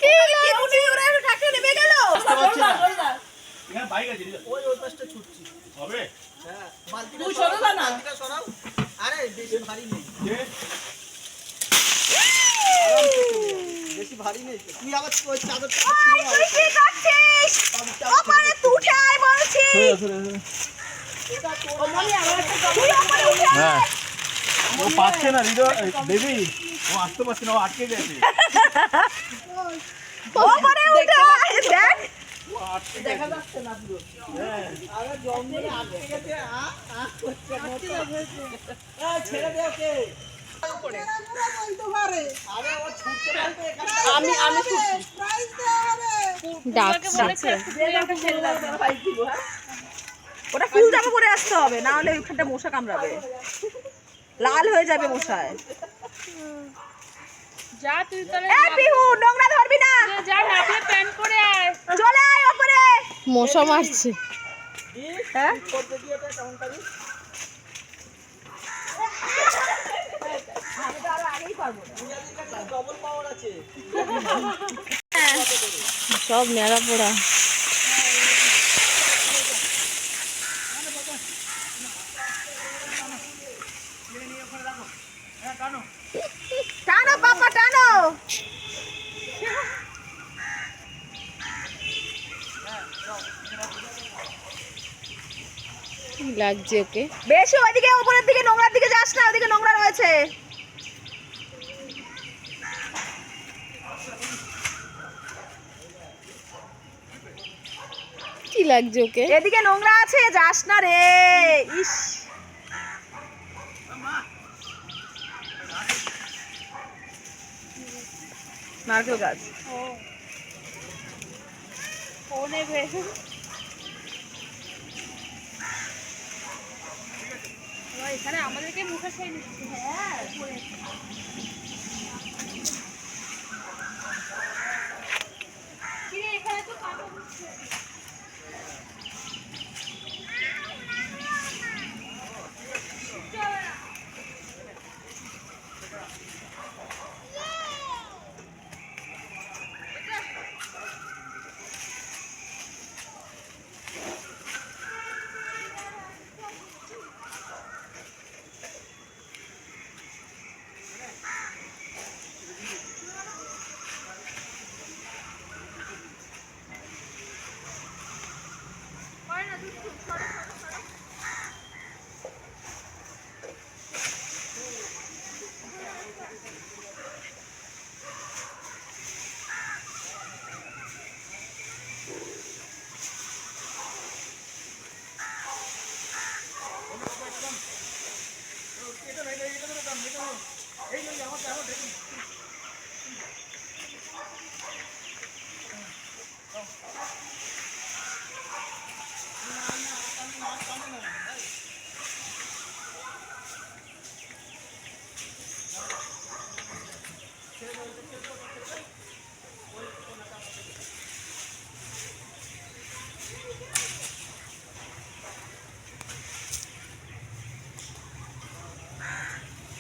কি উনি ওরা ঢাকে নেমে গেল এখানে বাইক আছে ওই পাশটা ছুটছি হবে হ্যাঁ বালতিটা তুই সরাও না। বালতিটা সরাও আরে বেশি ভারী নেই যে বেশি ভারী নেই তো। তুই আবার ওই চাদরটা তুই কি করছিস ওপরে উঠে আয় বলছি ও মনি আমার একটা তুই ওপরে উঠে আয় হ্যাঁ ও পাচ্ছে না হৃদয় বেবি ও আসতে পারছে না ও আটকে গেছে ওপরে উঠে আয় দেখ ও আটকে দেখা গেছে যাচ্ছে না পুরো হ্যাঁ আরে জঙ্গলে আটকে গেছে করছে ছেড়ে দে ওকে উপরে আরে ও ছুটতে পারবে এখানে আমি ছুটছি ডাকছে ওটা ফুল জামা পরে আসতে হবে না হলে ওইখানটা মশা কামড়াবে লাল হয়ে যাবে মশায় যা তুই তাহলে এ পিহু নোংরা ধরবি না যা হাফে প্যান্ট পরে আয় চলে আয় ওপরে মশা মারছে হ্যাঁ করতে দিয়ে এটা কেমন পারি আমি তো আরো আগেই পারবো না বুঝালির কাছে ডবল পাওয়ার আছে সব নেড়া পোড়া টানো পাপা টানো কি লাগছে ওকে বেশি ওইদিকে উপরের দিকে নোংরার দিকে যাস না ওইদিকে নোংরা রয়েছে কি লাগছে ওকে এদিকে নোংরা আছে যাস না রে ইস নারকেল গাছ ও নেবে এখানে আমাদেরকে মুখে খেয়ে নিচ্ছে হ্যাঁ এখানে তো কাটা দিচ্ছে